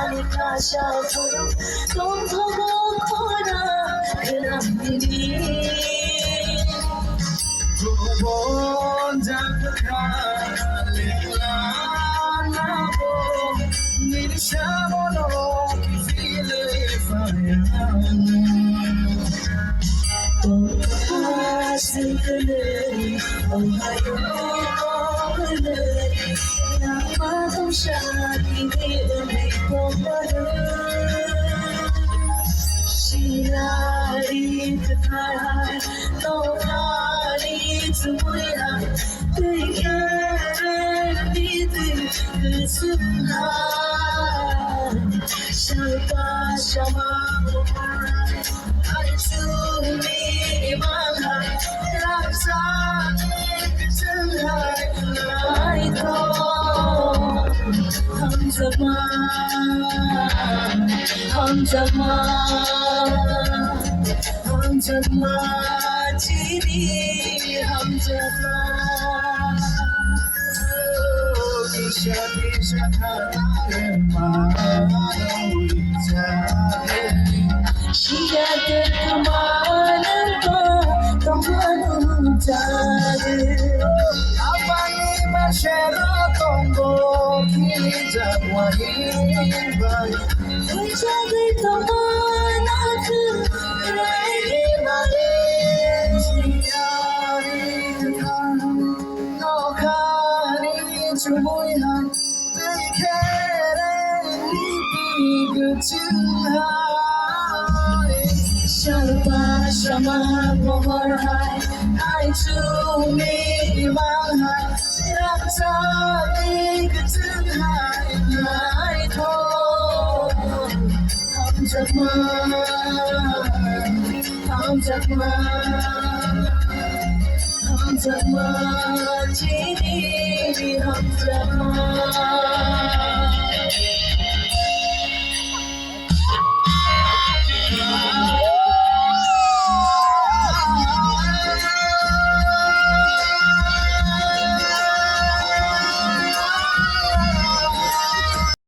사셔도 동서고코나 그남들이 두번 잡혀가려나고 니샤모노 기필을 하스그늘이 오하요그늘이 나마동샤기 니음이 봄바를 시라리 그타라 너라리 주무야 되게를 믿을 그 순간 샤바 샤마고 알수미만한 랍사의 그증할 나이도 함자마 지리 함자마 기샤 하나의 마음이자해 시작될 그 많은 것 더 많은 자들 아빠니 마셔라 동고 기자와 힘바이 의자들 더 많아 그래이 말이 시야리 너가니 주무이한 뜨이케레 니비 그쯤하이 샤르바 샤마 모허라이 아이 주미만하이 랍사니 그쯤하이 나이도 함자마 지니 함자마